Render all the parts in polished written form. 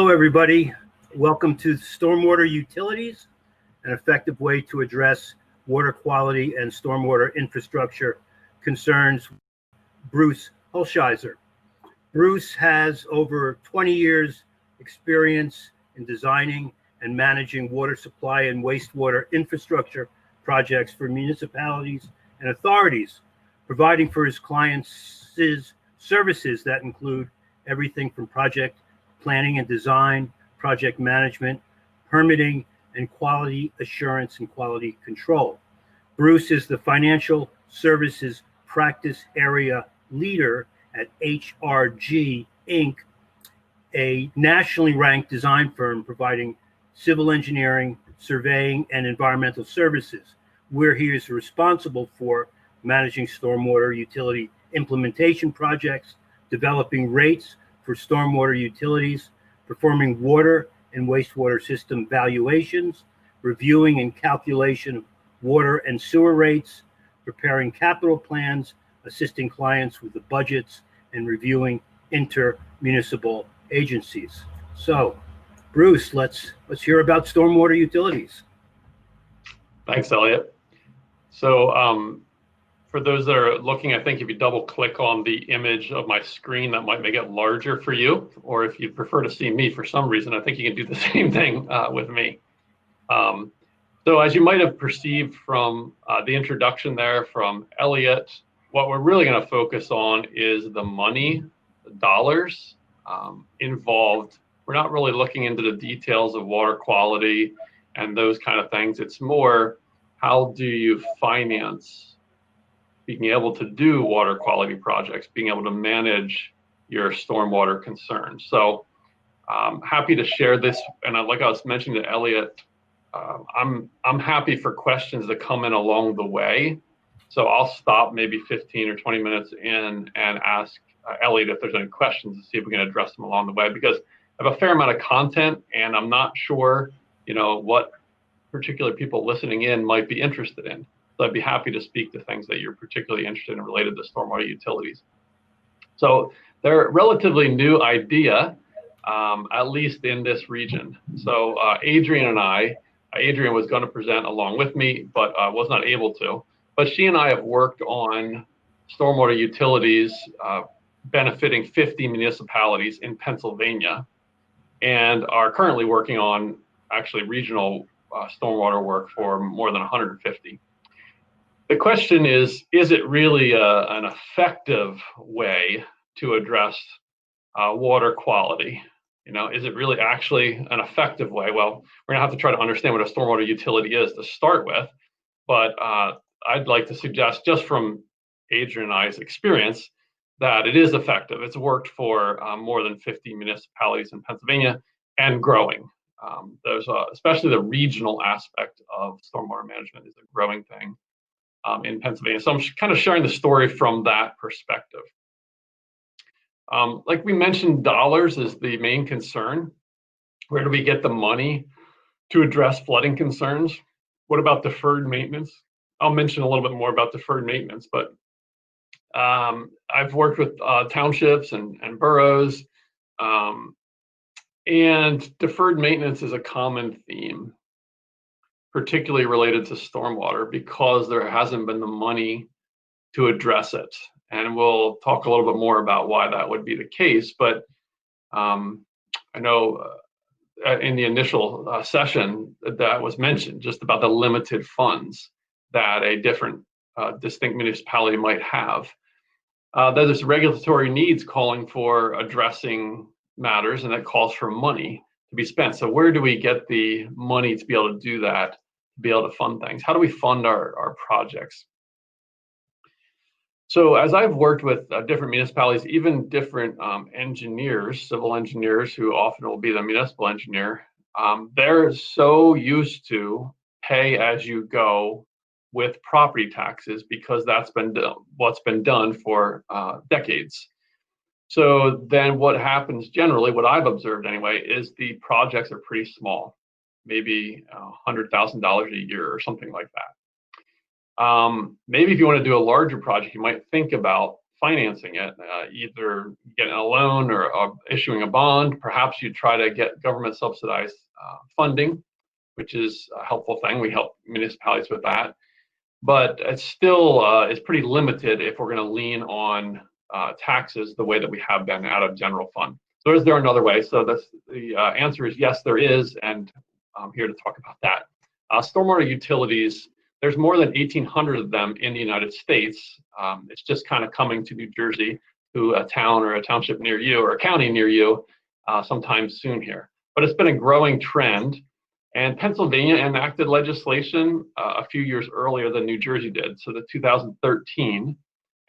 Hello, everybody. Welcome to Stormwater Utilities, an effective way to address water quality and stormwater infrastructure concerns. Bruce Hulshizer. Bruce has over 20 years experience in designing and managing water supply and wastewater infrastructure projects for municipalities and authorities, providing for his clients services that include everything from project planning and design, project management, permitting, and quality assurance and quality control. Bruce is the financial services practice area leader at HRG Inc., a nationally ranked design firm providing civil engineering, surveying, and environmental services, where he is responsible for managing stormwater utility implementation projects, developing rates for stormwater utilities, performing water and wastewater system valuations, reviewing and calculation of water and sewer rates, preparing capital plans, assisting clients with the budgets, and reviewing inter-municipal agencies. So, Bruce, let's hear about stormwater utilities. Thanks, Elliot. So for those that are looking, I think if you double click on the image of my screen, that might make it larger for you. Or if you prefer to see me for some reason, I think you can do the same thing with me. So as you might have perceived from the introduction there from Elliot, what we're really going to focus on is the money, the dollars involved. We're not really looking into the details of water quality and those kind of things. It's more, how do you finance being able to do water quality projects, being able to manage your stormwater concerns. So I'm happy to share this. And like I was mentioning to Elliot, I'm happy for questions that come in along the way. So I'll stop maybe 15 or 20 minutes in and ask Elliot if there's any questions to see if we can address them along the way, because I have a fair amount of content and I'm not sure, what particular people listening in might be interested in. So I'd be happy to speak to things that you're particularly interested in related to stormwater utilities. So they're a relatively new idea, at least in this region. So Adrian was going to present along with me, but was not able to. But she and I have worked on stormwater utilities benefiting 50 municipalities in Pennsylvania, and are currently working on actually regional stormwater work for more than 150. The question is it really an effective way to address water quality? Is it really actually an effective way? Well, we're gonna have to try to understand what a stormwater utility is to start with, but I'd like to suggest, just from Adrian and I's experience, that it is effective. It's worked for more than 50 municipalities in Pennsylvania and growing. There's especially the regional aspect of stormwater management is a growing thing in Pennsylvania. So I'm kind of sharing the story from that perspective. Like we mentioned, dollars is the main concern. Where do we get the money to address flooding concerns? What about deferred maintenance? I'll mention a little bit more about deferred maintenance, but I've worked with townships and boroughs, and deferred maintenance is a common theme, particularly related to stormwater, because there hasn't been the money to address it. And we'll talk a little bit more about why that would be the case. But I know in the initial session that was mentioned just about the limited funds that a different distinct municipality might have. That there's regulatory needs calling for addressing matters, and that calls for money to be spent. So where do we get the money to be able to do that, to be able to fund things? How do we fund our projects? So as I've worked with different municipalities, even different engineers, civil engineers, who often will be the municipal engineer, they're so used to pay as you go with property taxes, because that's been what's been done for decades. So then what happens generally, what I've observed anyway, is the projects are pretty small, maybe $100,000 a year or something like that. Maybe if you want to do a larger project, you might think about financing it, either getting a loan or issuing a bond. Perhaps you try to get government subsidized funding, which is a helpful thing. We help municipalities with that. But it's still is pretty limited if we're going to lean on taxes the way that we have been out of general fund. So is there another way? So the answer is yes, there is, and I'm here to talk about that. Stormwater utilities, there's more than 1,800 of them in the United States. It's just kind of coming to New Jersey, to a town or a township near you or a county near you sometime soon here. But it's been a growing trend. And Pennsylvania enacted legislation a few years earlier than New Jersey did, so the 2013.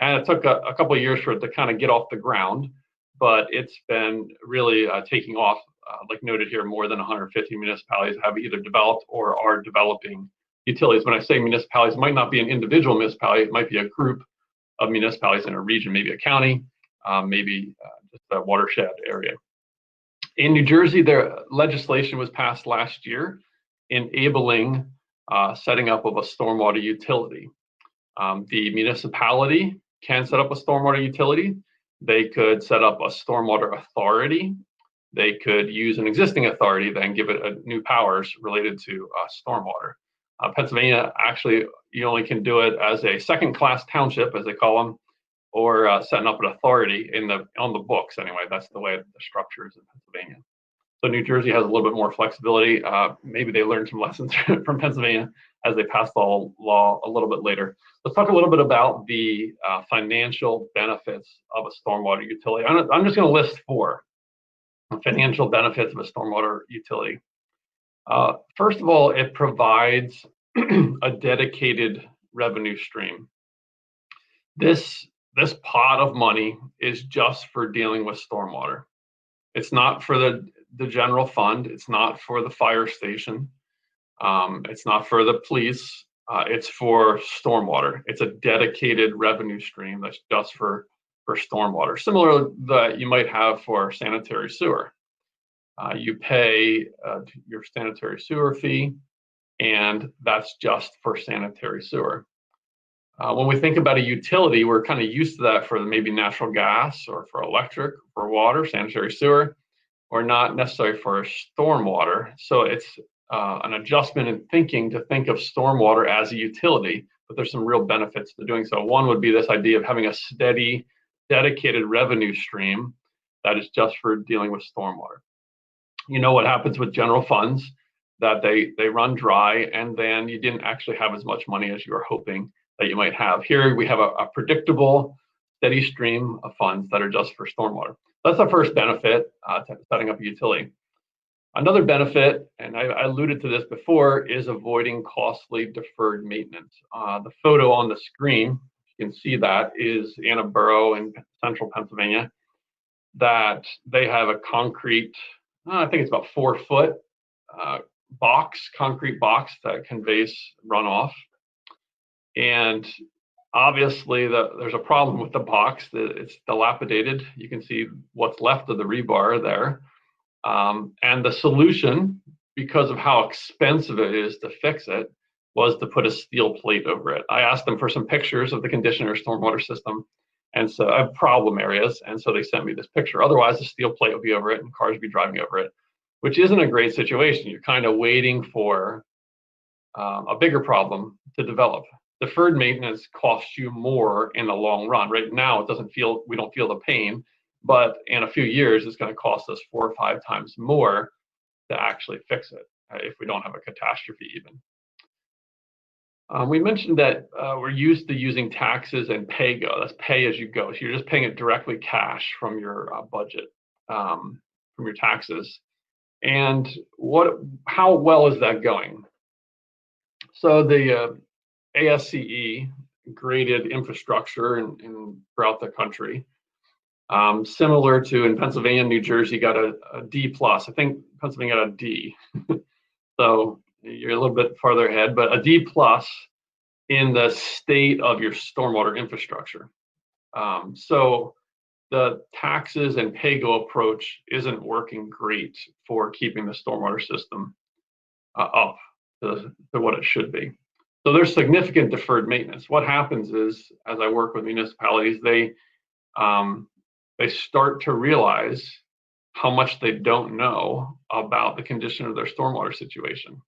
And it took a couple of years for it to kind of get off the ground, but it's been really taking off. Like noted here, more than 150 municipalities have either developed or are developing utilities. When I say municipalities, it might not be an individual municipality, it might be a group of municipalities in a region, maybe a county, maybe just a watershed area. In New Jersey, their legislation was passed last year enabling setting up of a stormwater utility. The municipality can set up a stormwater utility. They could set up a stormwater authority. They could use an existing authority, then give it new powers related to stormwater. Pennsylvania, actually, you only can do it as a second-class township, as they call them, or setting up an authority on the books anyway. That's the way the structure is in Pennsylvania. So New Jersey has a little bit more flexibility. Maybe they learned some lessons from Pennsylvania as they passed the law a little bit later. Let's talk a little bit about the financial benefits of a stormwater utility. I'm just going to list 4 financial benefits of a stormwater utility. First of all, it provides a dedicated revenue stream. This pot of money is just for dealing with stormwater. It's not for the general fund. It's not for the fire station. It's not for the police. It's for stormwater. It's a dedicated revenue stream that's just for stormwater, similar that you might have for sanitary sewer. You pay your sanitary sewer fee, and that's just for sanitary sewer. When we think about a utility, we're kind of used to that for maybe natural gas or for electric, for water, sanitary sewer, or not necessarily for stormwater. So it's an adjustment in thinking to think of stormwater as a utility, but there's some real benefits to doing so. One would be this idea of having a steady, dedicated revenue stream that is just for dealing with stormwater. You know what happens with general funds, that they run dry, and then you didn't actually have as much money as you were hoping that you might have. Here we have a predictable, steady stream of funds that are just for stormwater. That's the first benefit to setting up a utility. Another benefit, and I alluded to this before, is avoiding costly deferred maintenance. The photo on the screen, you can see that, is in a borough in central Pennsylvania that they have a concrete, I think it's about 4-foot concrete box that conveys runoff. And obviously there's a problem with the box, that it's dilapidated. You can see what's left of the rebar there. And the solution, because of how expensive it is to fix it, was to put a steel plate over it. I asked them for some pictures of the condition of their stormwater system, and so I have problem areas, and so they sent me this picture. Otherwise, the steel plate would be over it and cars would be driving over it, which isn't a great situation. You're kind of waiting for a bigger problem to develop. Deferred maintenance costs you more in the long run. Right now, we don't feel the pain, but in a few years, it's going to cost us 4 or 5 times more to actually fix it if we don't have a catastrophe even. We mentioned that we're used to using taxes and pay-go. That's pay as you go. So you're just paying it directly cash from your budget, from your taxes. And how well is that going? So the ASCE graded infrastructure throughout the country. Similar to in Pennsylvania, New Jersey got a D+. I think Pennsylvania got a D. So you're a little bit farther ahead, but a D+ in the state of your stormwater infrastructure. So the taxes and pay-go approach isn't working great for keeping the stormwater system up to what it should be. So there's significant deferred maintenance. What happens is, as I work with municipalities, they they start to realize how much they don't know about the condition of their stormwater situation.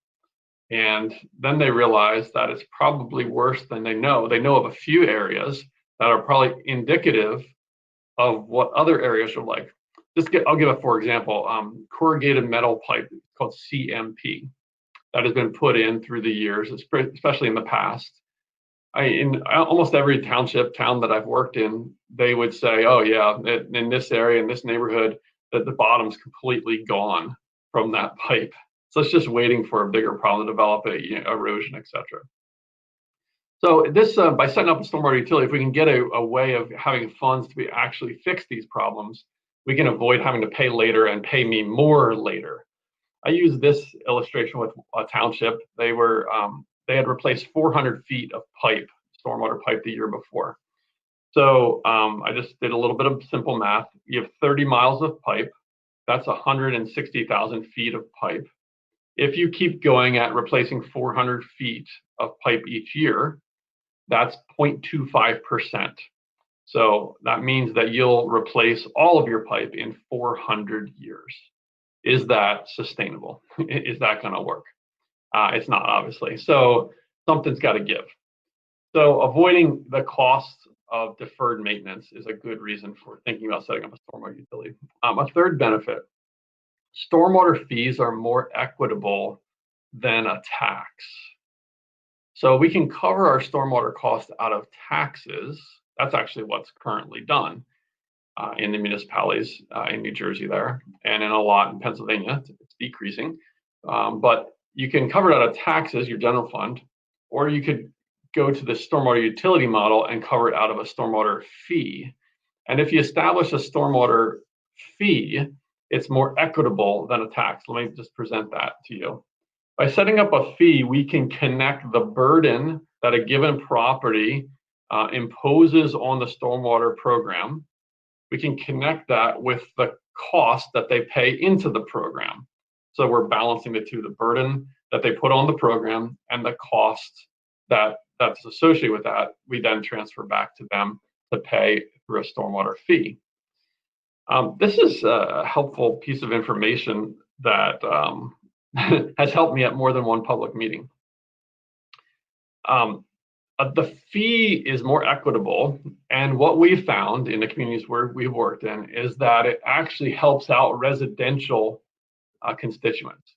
And then they realize that it's probably worse than they know. They know of a few areas that are probably indicative of what other areas are like. I'll give it, for example, corrugated metal pipe called CMP that has been put in through the years, especially in the past. In almost every town that I've worked in, they would say, oh yeah, in this area, in this neighborhood, that the bottom's completely gone from that pipe. So it's just waiting for a bigger problem to develop, erosion, etc. So this, by setting up a stormwater utility, if we can get a way of having funds to actually fix these problems, we can avoid having to pay later and pay me more later. I use this illustration with a township. They had replaced 400 feet of pipe, stormwater pipe, the year before. So I just did a little bit of simple math. You have 30 miles of pipe. That's 160,000 feet of pipe. If you keep going at replacing 400 feet of pipe each year, that's 0.25%. So that means that you'll replace all of your pipe in 400 years. Is that sustainable? Is that going to work? It's not, obviously. So something's got to give. So avoiding the cost of deferred maintenance is a good reason for thinking about setting up a stormwater utility. A third benefit: stormwater fees are more equitable than a tax. So we can cover our stormwater costs out of taxes. That's actually what's currently done in the municipalities in New Jersey there, and in a lot in Pennsylvania. It's decreasing. But you can cover it out of taxes, your general fund, or you could go to the stormwater utility model and cover it out of a stormwater fee. And if you establish a stormwater fee, it's more equitable than a tax. Let me just present that to you. By setting up a fee, we can connect the burden that a given property imposes on the stormwater program. We can connect that with the cost that they pay into the program. So we're balancing the two, the burden that they put on the program and the cost that's associated with that. We then transfer back to them to pay through a stormwater fee. This is a helpful piece of information that has helped me at more than one public meeting. The fee is more equitable, and what we've found in the communities where we've worked in is that it actually helps out residential constituents.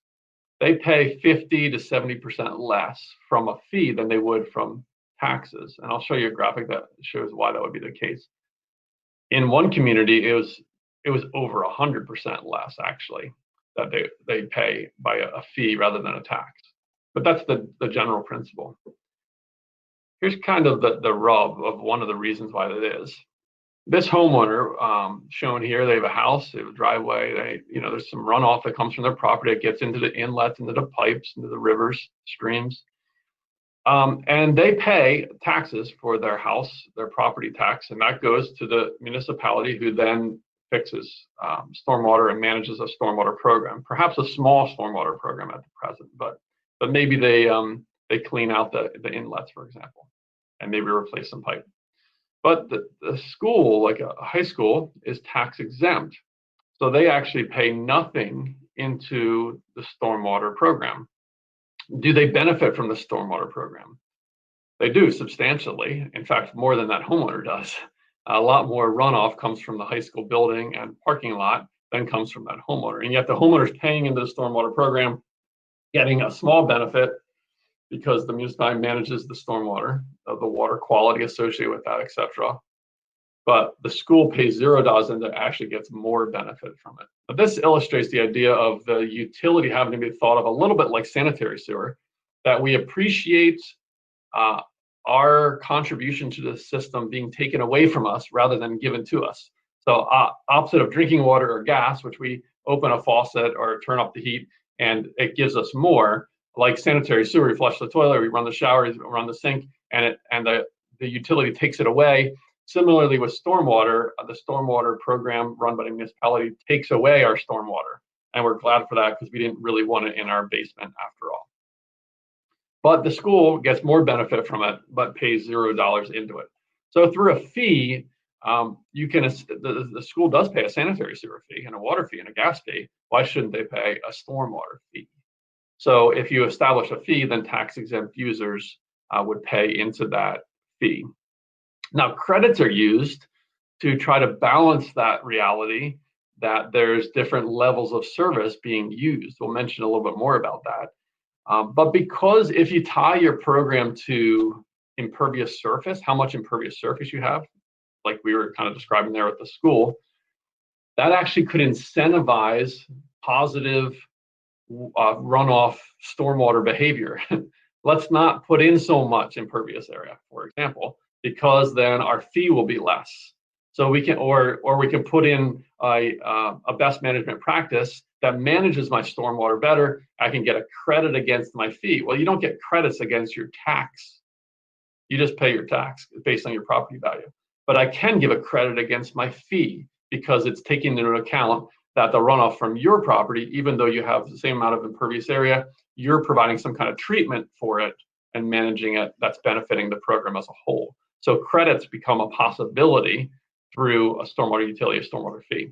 They pay 50 to 70% less from a fee than they would from taxes, and I'll show you a graphic that shows why that would be the case. In one community, it was over 100% less actually that they pay by a fee rather than a tax. But that's the general principle. Here's kind of the rub of one of the reasons why that is. This homeowner shown here, they have a house, they have a driveway, there's some runoff that comes from their property. It gets into the inlets, into the pipes, into the rivers, streams. And they pay taxes for their house, their property tax, and that goes to the municipality, who then fixes stormwater and manages a stormwater program, perhaps a small stormwater program at the present, but maybe they clean out the inlets, for example, and maybe replace some pipe. But the school, like a high school, is tax exempt. So they actually pay nothing into the stormwater program. Do they benefit from the stormwater program? They do, substantially. In fact, more than that homeowner does. A lot more runoff comes from the high school building and parking lot than comes from that homeowner. And yet the homeowner is paying into the stormwater program, getting a small benefit because the municipality manages the stormwater, the water quality associated with that, etc. But the school pays $0 and it actually gets more benefit from it. But this illustrates the idea of the utility having to be thought of a little bit like sanitary sewer, that we appreciate our contribution to the system being taken away from us rather than given to us. So opposite of drinking water or gas, which we open a faucet or turn up the heat and it gives us more, like sanitary sewer, we flush the toilet, we run the shower, we run the sink, and the utility takes it away. Similarly with stormwater, the stormwater program run by the municipality takes away our stormwater. And we're glad for that because we didn't really want it in our basement after all. But the school gets more benefit from it, but pays $0 into it. So through a fee, the school does pay a sanitary sewer fee and a water fee and a gas fee. Why shouldn't they pay a stormwater fee? So if you establish a fee, then tax exempt users would pay into that fee. Now, credits are used to try to balance that reality that there's different levels of service being used. We'll mention a little bit more about that. But because if you tie your program to impervious surface, how much impervious surface you have, like we were kind of describing there at the school, that actually could incentivize positive runoff stormwater behavior. Let's not put in so much impervious area, for example, because then our fee will be less. So we can, or we can put in a best management practice that manages my stormwater better. I can get a credit against my fee. Well, you don't get credits against your tax. You just pay your tax based on your property value. But I can give a credit against my fee because it's taking into account that the runoff from your property, even though you have the same amount of impervious area, you're providing some kind of treatment for it and managing it that's benefiting the program as a whole. So credits become a possibility through a stormwater utility, a stormwater fee.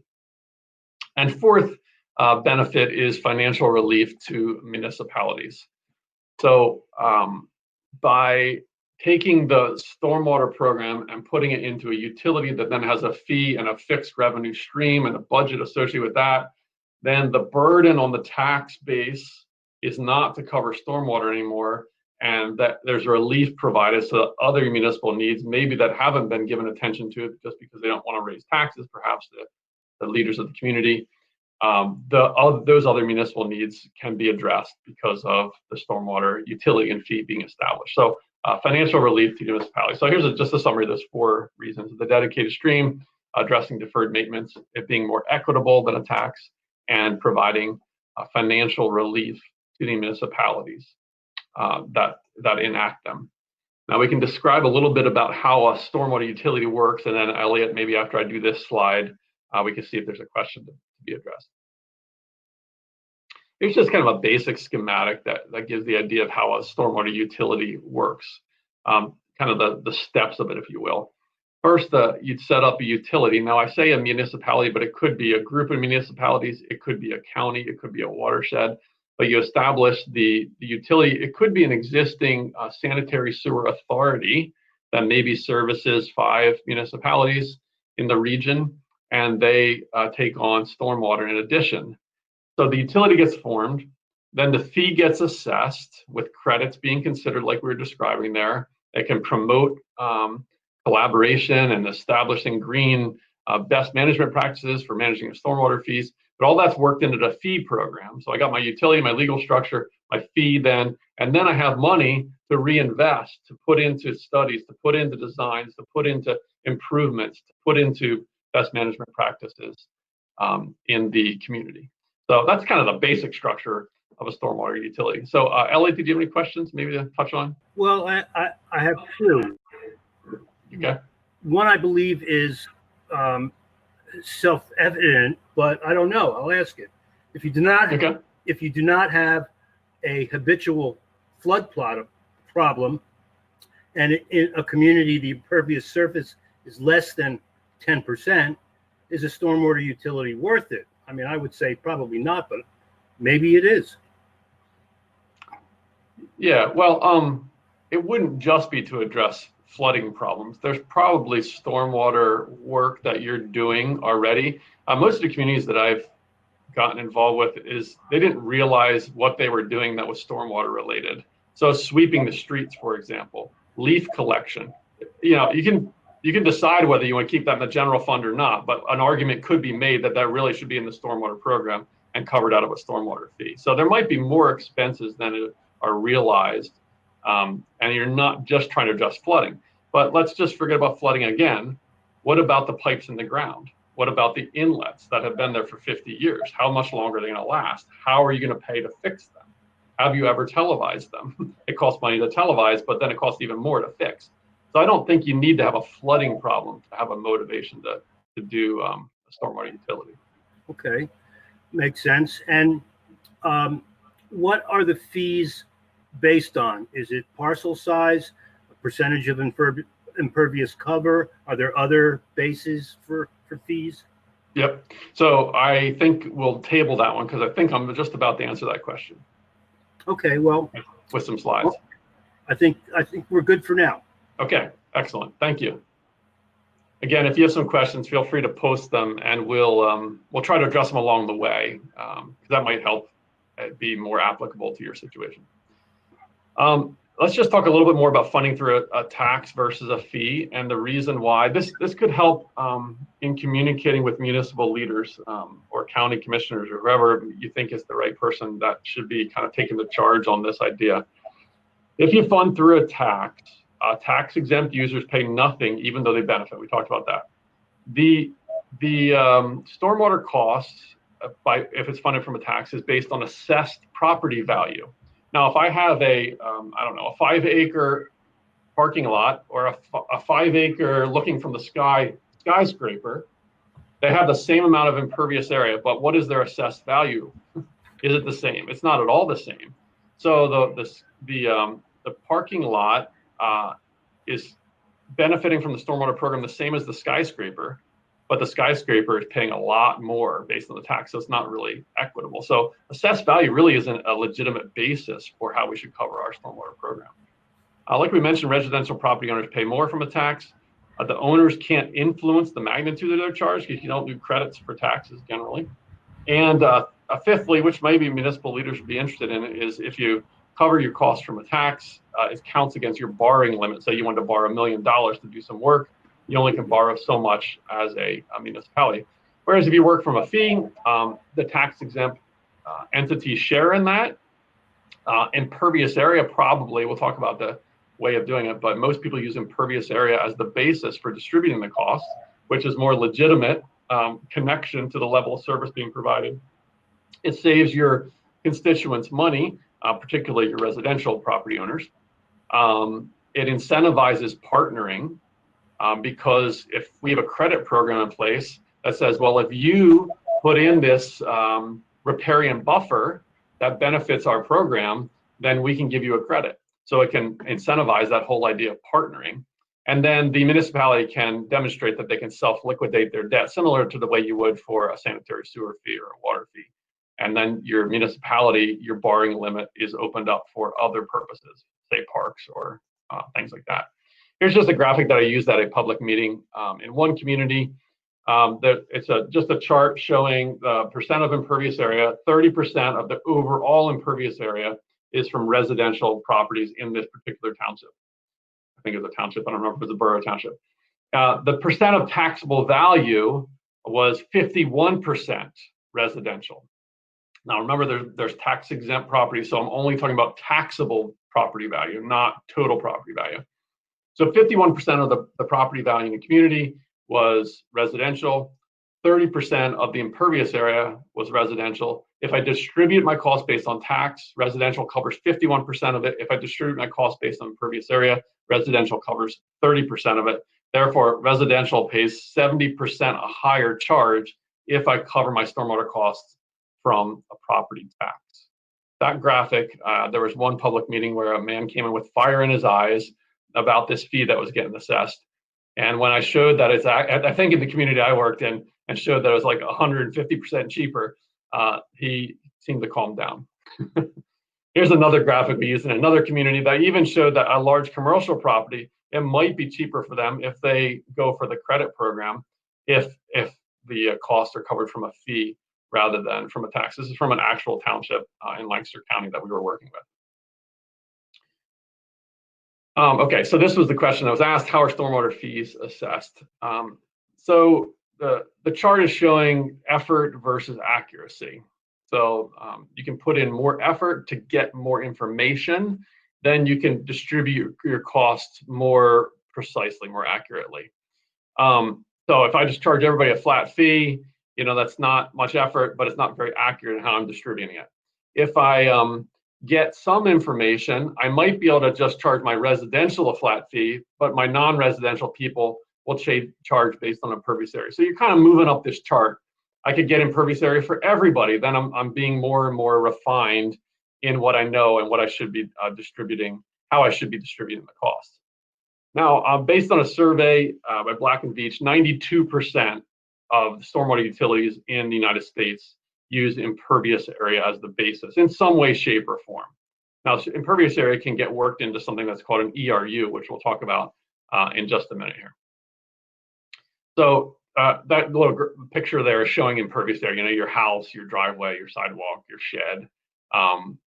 And fourth benefit is financial relief to municipalities. So by taking the stormwater program and putting it into a utility that then has a fee and a fixed revenue stream and a budget associated with that, then the burden on the tax base is not to cover stormwater anymore, and that there's relief provided so that other municipal needs, maybe that haven't been given attention to just because they don't want to raise taxes, perhaps the leaders of the community, those other municipal needs can be addressed because of the stormwater utility and fee being established. So financial relief to municipalities. So here's just a summary of those 4 reasons. The dedicated stream, addressing deferred maintenance, it being more equitable than a tax, and providing financial relief to the municipalities that enact them. Now we can describe a little bit about how a stormwater utility works, and then Elliot, maybe after I do this slide, we can see if there's a question to be addressed. Here's just kind of a basic schematic that gives the idea of how a stormwater utility works, kind of the steps of it, if you will. First, you'd set up a utility. Now I say a municipality, but it could be a group of municipalities, it could be a county, it could be a watershed, but you establish the utility. It could be an existing sanitary sewer authority that maybe services 5 municipalities in the region, and they take on stormwater in addition. So the utility gets formed, then the fee gets assessed with credits being considered like we were describing there. It can promote collaboration and establishing green best management practices for managing the stormwater fees, but all that's worked into the fee program. So I got my utility, my legal structure, my fee then, and then I have money to reinvest, to put into studies, to put into designs, to put into improvements, to put into best management practices in the community. So that's kind of the basic structure of a stormwater utility. So Elliot, did you have any questions maybe to touch on? Well, I have 2. Okay. One I believe is self-evident, but I don't know. I'll ask it. If you do not have a habitual flood problem, and in a community the impervious surface is less than 10%, is a stormwater utility worth it? I mean, I would say probably not, but maybe it is. Yeah, well, it wouldn't just be to address flooding problems. There's probably stormwater work that you're doing already. Most of the communities that I've gotten involved with is they didn't realize what they were doing that was stormwater related. So sweeping the streets, for example, leaf collection. You know, you can decide whether you want to keep that in the general fund or not, but an argument could be made that really should be in the stormwater program and covered out of a stormwater fee. So there might be more expenses than are realized, and you're not just trying to address flooding. But let's just forget about flooding again. What about the pipes in the ground? What about the inlets that have been there for 50 years? How much longer are they going to last? How are you going to pay to fix them? Have you ever televised them? It costs money to televise, but then it costs even more to fix. So I don't think you need to have a flooding problem to have a motivation to do a stormwater utility. Okay, makes sense. And what are the fees based on? Is it parcel size, a percentage of impervious cover? Are there other bases for fees? Yep. So I think we'll table that one because I think I'm just about to answer that question. Okay, well, with some slides. I think we're good for now. Okay, excellent. Thank you. Again, if you have some questions, feel free to post them, and we'll try to address them along the way, because that might help be more applicable to your situation. Let's just talk a little bit more about funding through a tax versus a fee, and the reason why this could help in communicating with municipal leaders or county commissioners or whoever you think is the right person that should be kind of taking the charge on this idea. If you fund through a tax exempt users pay nothing, even though they benefit. We talked about that. The stormwater costs, if it's funded from a tax, is based on assessed property value. Now, if I have a 5-acre parking lot or a 5-acre looking from the sky skyscraper, they have the same amount of impervious area, but what is their assessed value? Is it the same? It's not at all the same. So the parking lot is benefiting from the stormwater program the same as the skyscraper, but the skyscraper is paying a lot more based on the tax, so it's not really equitable. So assessed value really isn't a legitimate basis for how we should cover our stormwater program. Like we mentioned, residential property owners pay more from a tax. The owners can't influence the magnitude of their charge because you don't do credits for taxes generally. And fifthly, which maybe municipal leaders would be interested in, is if you cover your costs from a tax, it counts against your borrowing limit. Say you want to borrow $1 million to do some work, you only can borrow so much as a municipality. Whereas if you work from a fee, the tax exempt entities share in that. Impervious area, probably, we'll talk about the way of doing it, but most people use impervious area as the basis for distributing the costs, which is more legitimate connection to the level of service being provided. It saves your constituents money, particularly your residential property owners. It incentivizes partnering because if we have a credit program in place that says, well, if you put in this riparian buffer that benefits our program, then we can give you a credit. So it can incentivize that whole idea of partnering. And then the municipality can demonstrate that they can self-liquidate their debt, similar to the way you would for a sanitary sewer fee or a water fee. And then your municipality, your borrowing limit is opened up for other purposes, say parks or things like that. Here's just a graphic that I used at a public meeting in one community. It's just a chart showing the percent of impervious area. 30% of the overall impervious area is from residential properties in this particular township. I think it's a township. I don't remember if it's a borough township. The percent of taxable value was 51% residential. Now remember, there's tax exempt property, so I'm only talking about taxable property value, not total property value. So 51% of the property value in the community was residential. 30% of the impervious area was residential. If I distribute my cost based on tax, residential covers 51% of it. If I distribute my cost based on impervious area, residential covers 30% of it. Therefore, residential pays 70% a higher charge if I cover my stormwater costs from a property tax. That graphic, there was one public meeting where a man came in with fire in his eyes about this fee that was getting assessed. And when I showed that it's, I think in the community I worked in, and showed that it was like 150% cheaper, he seemed to calm down. Here's another graphic we used in another community that even showed that a large commercial property, it might be cheaper for them if they go for the credit program, if the costs are covered from a fee rather than from a tax. This is from an actual township in Lancaster County that we were working with. Okay, so this was the question that was asked: how are stormwater fees assessed? So the chart is showing effort versus accuracy. So you can put in more effort to get more information, then you can distribute your costs more precisely, more accurately. So if I just charge everybody a flat fee, that's not much effort, but it's not very accurate in how I'm distributing it. If I get some information, I might be able to just charge my residential a flat fee, but my non-residential people will charge based on impervious area. So you're kind of moving up this chart. I could get impervious area for everybody. Then I'm being more and more refined in what I know and what I should be distributing, how I should be distributing the cost. Now, based on a survey by Black and Veatch, 92% of the stormwater utilities in the United States use impervious area as the basis in some way, shape, or form. Now, impervious area can get worked into something that's called an ERU, which we'll talk about in just a minute here. So that little picture there is showing impervious area, your house, your driveway, your sidewalk, your shed.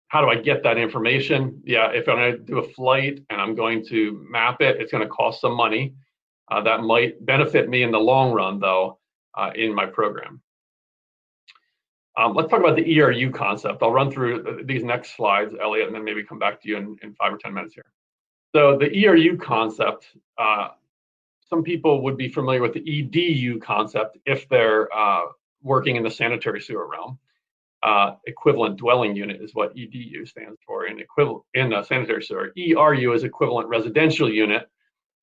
How do I get that information? Yeah, if I'm going to do a flight and I'm going to map it, it's going to cost some money. That might benefit me in the long run, though, in my program. Let's talk about the ERU concept. I'll run through these next slides, Elliot, and then maybe come back to you in 5 or 10 minutes here. So the ERU concept, some people would be familiar with the EDU concept if they're working in the sanitary sewer realm. Equivalent dwelling unit is what EDU stands for in a sanitary sewer. ERU is equivalent residential unit,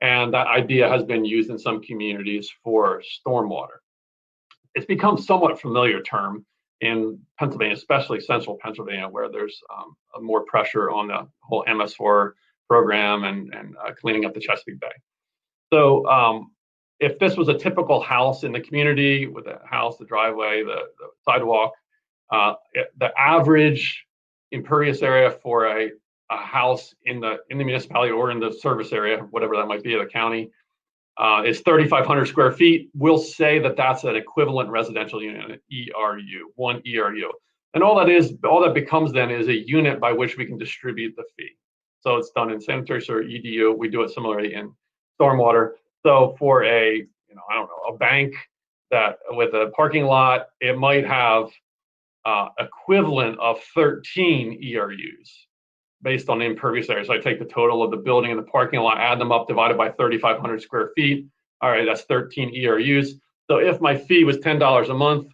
and that idea has been used in some communities for stormwater. It's become somewhat familiar term in Pennsylvania, especially central Pennsylvania, where there's more pressure on the whole MS4 program and cleaning up the Chesapeake Bay. So if this was a typical house in the community with a house, the driveway, the sidewalk, the average impervious area for a house in the municipality or in the service area, whatever that might be, the county, is 3,500 square feet. We'll say that that's an equivalent residential unit, an ERU, one ERU. And all that becomes then is a unit by which we can distribute the fee. So it's done in sanitary sewer, EDU. We do it similarly in stormwater. So for a bank that with a parking lot, it might have equivalent of 13 ERUs based on the impervious area. So I take the total of the building and the parking lot, add them up, divided by 3,500 square feet. All right, that's 13 ERUs. So if my fee was $10 a month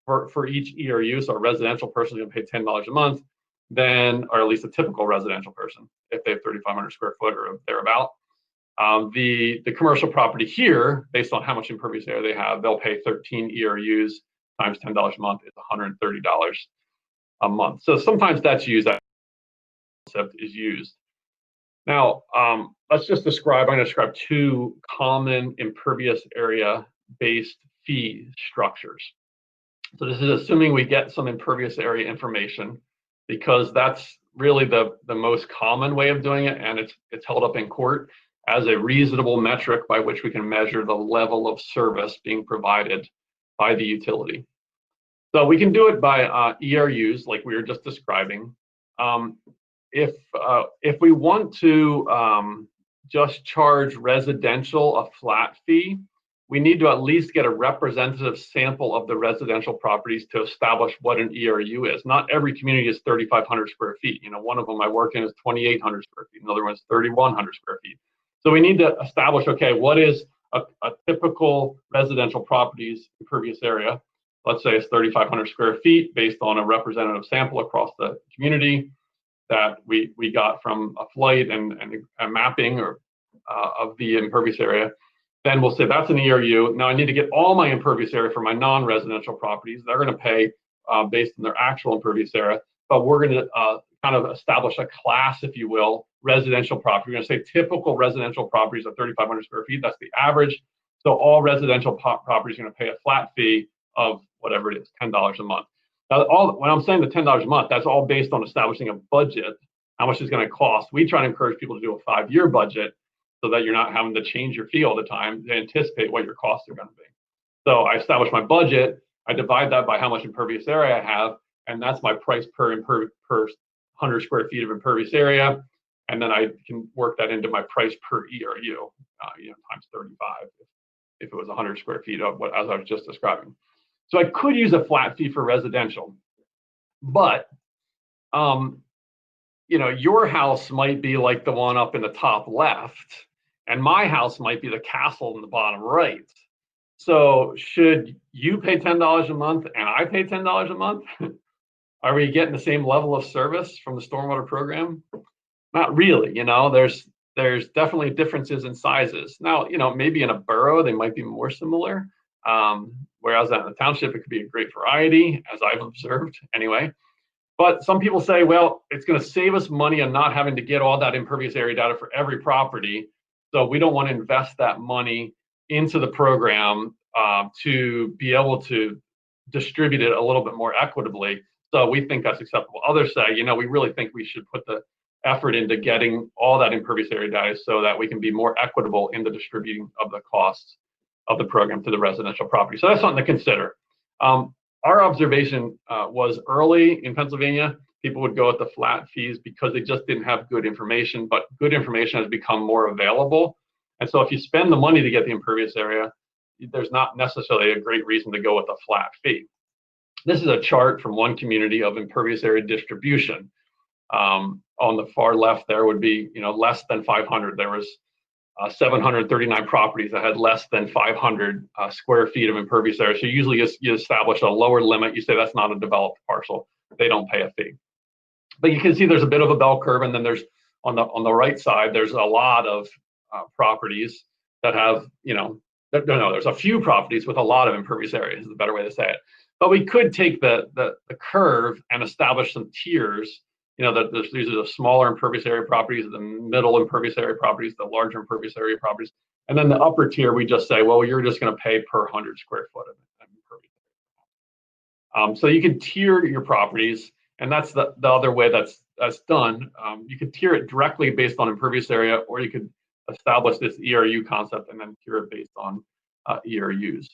for each ERU, so a residential person is going to pay $10 a month, then, or at least a typical residential person, if they have 3,500 square foot or thereabout. The commercial property here, based on how much impervious area they have, they'll pay 13 ERUs times $10 a month is $130 a month. So sometimes that's used, that concept is used. Now, let's just I'm going to describe two common impervious area based fee structures. So this is assuming we get some impervious area information, because that's really the most common way of doing it, and it's held up in court as a reasonable metric by which we can measure the level of service being provided by the utility. So we can do it by ERUs, like we were just describing. If we want to just charge residential a flat fee, we need to at least get a representative sample of the residential properties to establish what an ERU is. Not every community is 3,500 square feet. One of them I work in is 2,800 square feet. Another one is 3,100 square feet. So we need to establish, okay, what is a typical residential property's impervious area? Let's say it's 3,500 square feet based on a representative sample across the community that we got from a flight and a mapping of the impervious area. Then we'll say that's an ERU. Now I need to get all my impervious area for my non-residential properties. They're going to pay based on their actual impervious area, but we're going to kind of establish a class, if you will, residential property. We're going to say typical residential properties are 3,500 square feet. That's the average. So all residential properties are going to pay a flat fee of whatever it is, $10 a month. Now, when I'm saying the $10 a month, that's all based on establishing a budget, how much it's going to cost. We try to encourage people to do a 5-year budget so that you're not having to change your fee all the time to anticipate what your costs are going to be. So I establish my budget, I divide that by how much impervious area I have, and that's my price per 100 square feet of impervious area. And then I can work that into my price per ERU, times 35, if it was 100 square feet of what, as I was just describing. So I could use a flat fee for residential, but your house might be like the one up in the top left, and my house might be the castle in the bottom right. So should you pay $10 a month and I pay $10 a month? Are we getting the same level of service from the stormwater program? Not really. There's definitely differences in sizes. Now, maybe in a borough they might be more similar. Whereas in the township, it could be a great variety, as I've observed anyway. But some people say, well, it's going to save us money on not having to get all that impervious area data for every property. So we don't want to invest that money into the program to be able to distribute it a little bit more equitably. So we think that's acceptable. Others say, we really think we should put the effort into getting all that impervious area data so that we can be more equitable in the distributing of the costs of the program to the residential property. So that's something to consider. Our observation was early in Pennsylvania, people would go with the flat fees because they just didn't have good information, but good information has become more available. And so if you spend the money to get the impervious area, there's not necessarily a great reason to go with a flat fee. This is a chart from one community of impervious area distribution. On the far left there would be, less than 500. There was 739 properties that had less than 500 square feet of impervious area. So usually you establish a lower limit. You say that's not a developed parcel. They don't pay a fee. But you can see there's a bit of a bell curve, and then there's on the right side there's a lot of properties that have there's a few properties with a lot of impervious area is the better way to say it. But we could take the curve and establish some tiers. These are the smaller impervious area properties, the middle impervious area properties, the larger impervious area properties, and then the upper tier we just say, well, you're just going to pay per 100 square foot of impervious area. So you can tier your properties, and that's the other way that's done. You could tier it directly based on impervious area, or you could establish this ERU concept and then tier it based on ERUs.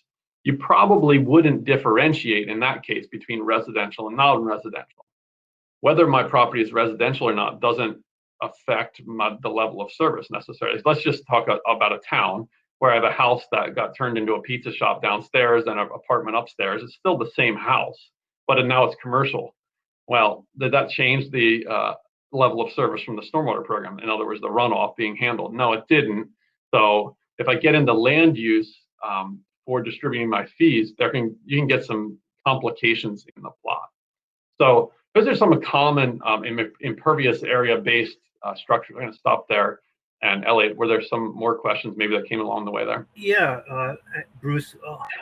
You probably wouldn't differentiate in that case between residential and non-residential. Whether my property is residential or not doesn't affect the level of service necessarily. Let's just talk about a town where I have a house that got turned into a pizza shop downstairs and an apartment upstairs. It's still the same house, but now it's commercial. Well, did that change the level of service from the stormwater program? In other words, the runoff being handled? No, it didn't. So if I get into land use for distributing my fees, you can get some complications in the plot. So those are some common impervious area based structures. I'm going to stop there. And Elliot, were there some more questions maybe that came along the way there? Yeah, Bruce,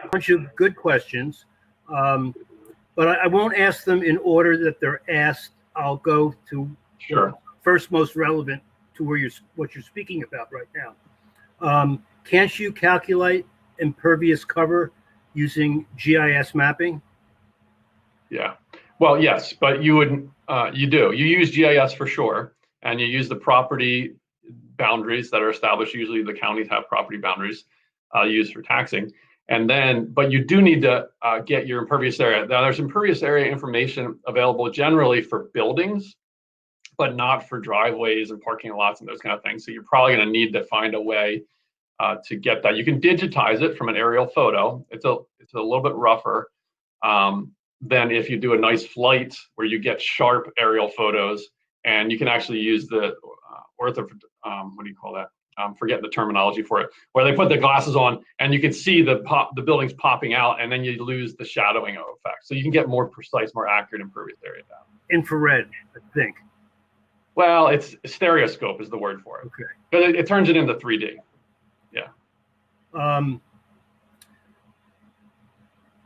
a bunch of good questions, but I won't ask them in order that they're asked. I'll go to first most relevant to what you're speaking about right now. Can't you calculate impervious cover using GIS mapping? Yeah. Well, yes, but you use GIS for sure, and you use the property boundaries that are established. Usually the counties have property boundaries used for taxing. And then, but you do need to get your impervious area. Now there's impervious area information available generally for buildings, but not for driveways and parking lots and those kind of things. So you're probably going to need to find a way to get that. You can digitize it from an aerial photo. It's a little bit rougher than if you do a nice flight where you get sharp aerial photos, and you can actually use the what do you call that? Forget the terminology for it, where they put the glasses on and you can see the buildings popping out, and then you lose the shadowing effect. So you can get more precise, more accurate impervious area data. Infrared, I think. Well, it's stereoscope is the word for it. Okay. But it turns it into 3D. Yeah.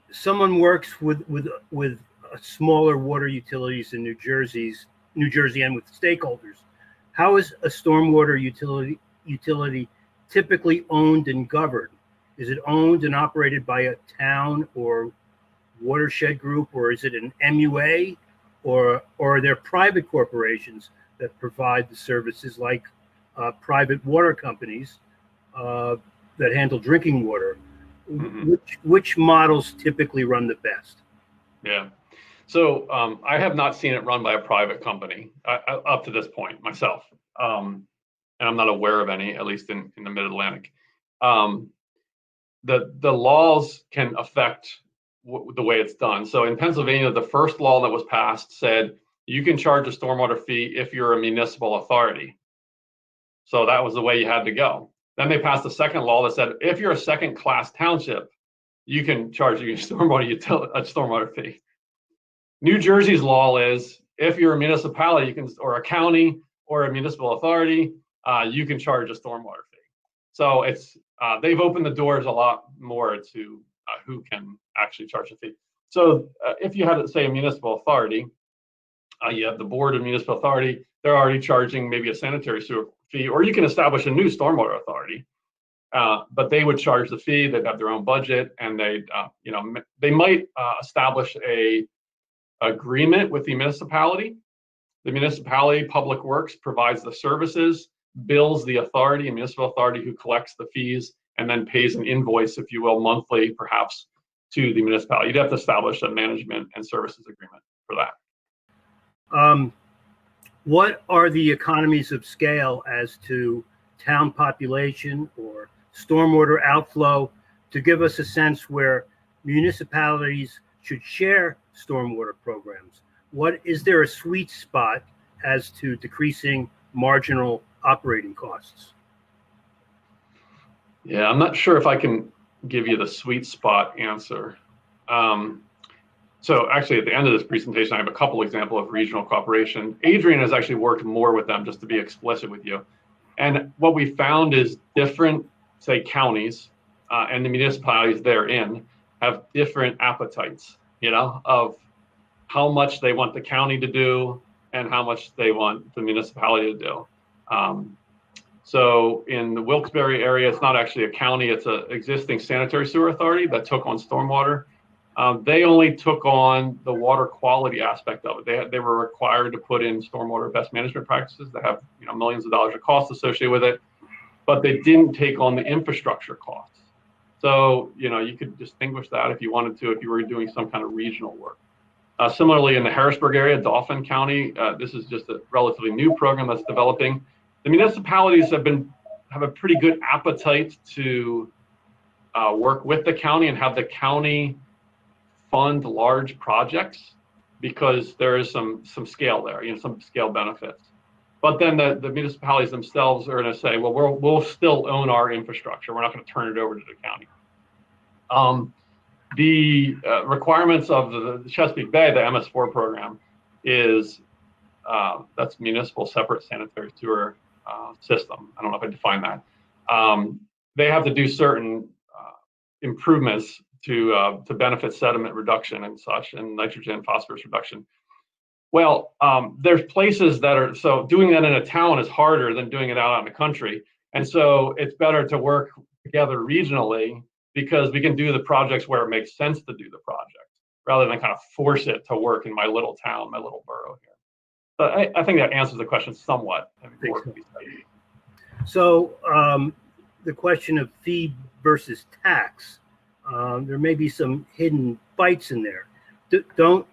Someone works with smaller water utilities in New Jersey and with stakeholders. How is a stormwater utility typically owned and governed? Is it owned and operated by a town or watershed group, or is it an MUA, or are there private corporations that provide the services, like private water companies that handle drinking water? Mm-hmm. Which models typically run the best? Yeah. So I have not seen it run by a private company up to this point myself. And I'm not aware of any, at least in the Mid-Atlantic. The laws can affect the way it's done. So in Pennsylvania, the first law that was passed said you can charge a stormwater fee if you're a municipal authority. So that was the way you had to go. Then they passed a second law that said if you're a second-class township, you can charge a stormwater fee. New Jersey's law is if you're a municipality, or a county or a municipal authority, you can charge a stormwater fee. So they've opened the doors a lot more to who can actually charge a fee. So if you had, say, a municipal authority, you have the board of municipal authority, they're already charging maybe a sanitary sewer fee, or you can establish a new stormwater authority. But they would charge the fee. They'd have their own budget, and they might establish a agreement with the municipality. The municipality, Public Works, provides the services, bills the authority, a municipal authority who collects the fees, and then pays an invoice, if you will, monthly, perhaps, to the municipality. You'd have to establish a management and services agreement for that. What are the economies of scale as to town population or stormwater outflow to give us a sense where municipalities should share stormwater programs? What is there a sweet spot as to decreasing marginal operating costs? Yeah, I'm not sure if I can give you the sweet spot answer. So actually, at the end of this presentation, I have a couple examples of regional cooperation. Adrian has actually worked more with them, just to be explicit with you. And what we found is different, say, counties and the municipalities they're in have different appetites, of how much they want the county to do and how much they want the municipality to do. So in the Wilkes-Barre area, it's not actually a county, it's an existing sanitary sewer authority that took on stormwater. They only took on the water quality aspect of it. They were required to put in stormwater best management practices that have millions of dollars of costs associated with it, but they didn't take on the infrastructure costs. So you could distinguish that if you wanted to, if you were doing some kind of regional work. Similarly, in the Harrisburg area, Dauphin County, this is just a relatively new program that's developing. The municipalities have a pretty good appetite to work with the county and have the county fund large projects because there is some scale there, some scale benefits. But then the municipalities themselves are going to say, well, we'll still own our infrastructure. We're not going to turn it over to the county. The requirements of the Chesapeake Bay, the MS4 program, is that's municipal separate sanitary sewer system. I don't know if I defined that. They have to do certain improvements to benefit sediment reduction and such, and nitrogen phosphorus reduction. Well, there's places that are, so doing that in a town is harder than doing it out in the country. And so it's better to work together regionally because we can do the projects where it makes sense to do the project rather than kind of force it to work in my little town, my little borough here. But I think that answers the question somewhat. So the question of fee versus tax, there may be some hidden bites in there. Don't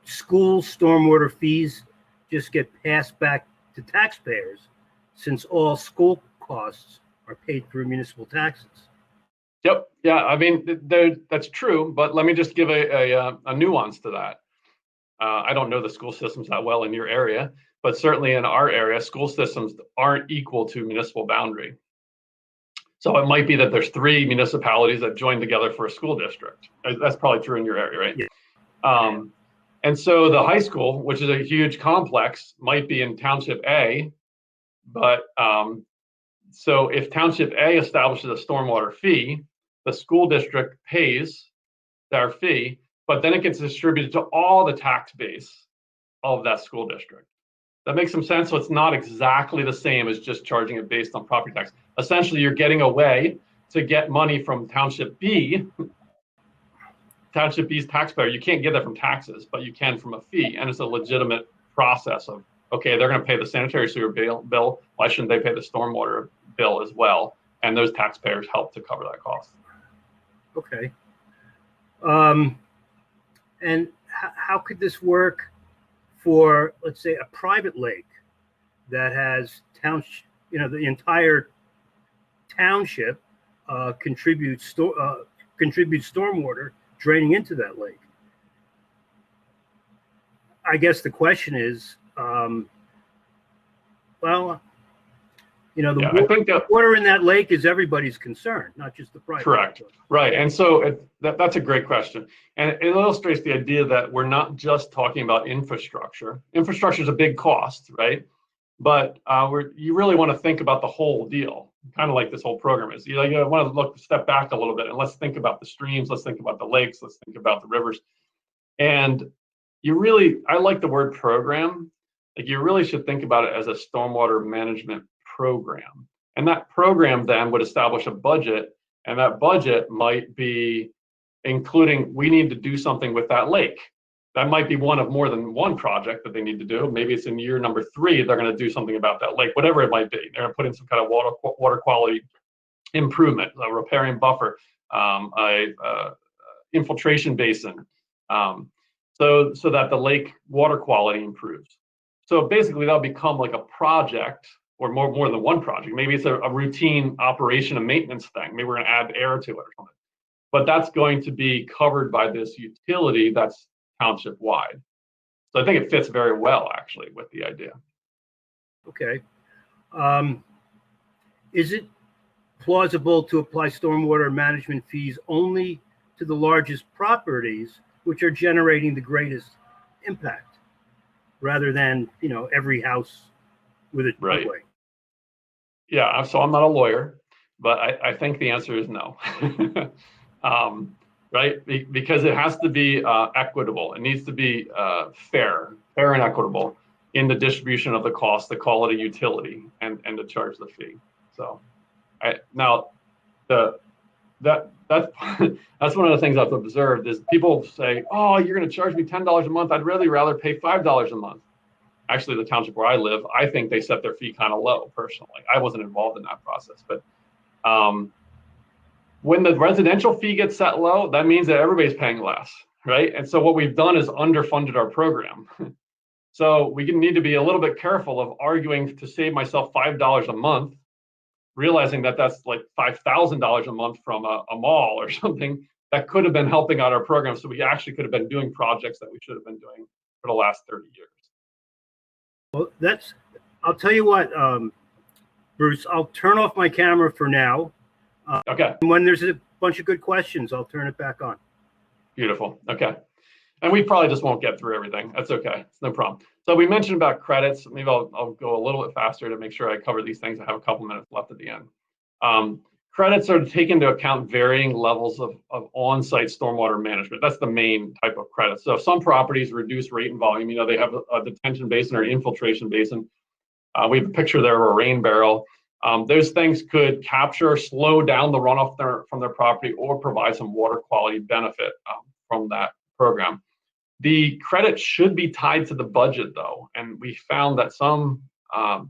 school stormwater fees just get passed back to taxpayers since all school costs are paid through municipal taxes? Yep. Yeah. I mean, that's true. But let me just give a nuance to that. I don't know the school systems that well in your area, but certainly in our area, school systems aren't equal to municipal boundary. So it might be that there's 3 municipalities that join together for a school district. That's probably true in your area, right? Yeah. And so the high school, which is a huge complex, might be in Township A, but so if Township A establishes a stormwater fee, the school district pays their fee, but then it gets distributed to all the tax base of that school district. That makes some sense. So it's not exactly the same as just charging it based on property tax. Essentially, you're getting a way to get money from Township B. Township B's taxpayer, you can't get that from taxes, but you can from a fee. And it's a legitimate process of, okay, they're going to pay the sanitary sewer bill. Why shouldn't they pay the stormwater bill as well? And those taxpayers help to cover that cost. Okay. And how could this work for, let's say, a private lake that has the entire township contributes stormwater draining into that lake? I guess the question is, the water in that lake is everybody's concern, not just the private. Correct. Right. And so that's a great question. And it illustrates the idea that we're not just talking about infrastructure. Infrastructure is a big cost, right? But you really want to think about the whole deal, kind of like this whole program is. You want to step back a little bit and let's think about the streams, let's think about the lakes, let's think about the rivers. And I like the word program. Like you really should think about it as a stormwater management program. And that program then would establish a budget, and that budget might be including, we need to do something with that lake. That might be one of more than one project that they need to do. Maybe it's in year number 3, they're going to do something about that lake, whatever it might be. They're going to put in some kind of water quality improvement, a riparian buffer, infiltration basin, so that the lake water quality improves. So basically that'll become like a project, or more than one project. Maybe it's a routine operation and maintenance thing. Maybe we're going to add air to it or something. But that's going to be covered by this utility that's township wide. So I think it fits very well actually with the idea. Okay. Is it plausible to apply stormwater management fees only to the largest properties which are generating the greatest impact, rather than, you know, every house with a Right. driveway? Yeah, so I'm not a lawyer, but I think the answer is no. Right? Because it has to be equitable. It needs to be fair and equitable in the distribution of the cost, the quality utility, and to charge the fee. So now that's one of the things I've observed is people say, oh, you're going to charge me $10 a month. I'd really rather pay $5 a month. Actually, the township where I live, I think they set their fee kind of low personally. I wasn't involved in that process, but when the residential fee gets set low, that means that everybody's paying less, right? And so what we've done is underfunded our program. So we need to be a little bit careful of arguing to save myself $5 a month, realizing that that's like $5,000 a month from a mall or something that could have been helping out our program. So we actually could have been doing projects that we should have been doing for the last 30 years. Well, I'll tell you what, Bruce, I'll turn off my camera for now. Okay. And when there's a bunch of good questions, I'll turn it back on. Beautiful. Okay. And we probably just won't get through everything. That's okay. It's no problem. So we mentioned about credits. Maybe I'll go a little bit faster to make sure I cover these things. I have a couple minutes left at the end. Credits are to take into account varying levels of on-site stormwater management. That's the main type of credit. So some properties reduce rate and volume. You know, they have a detention basin or infiltration basin. We have a picture there of a rain barrel. Those things could capture, slow down the runoff from their property, or provide some water quality benefit from that program. The credit should be tied to the budget though, and we found that some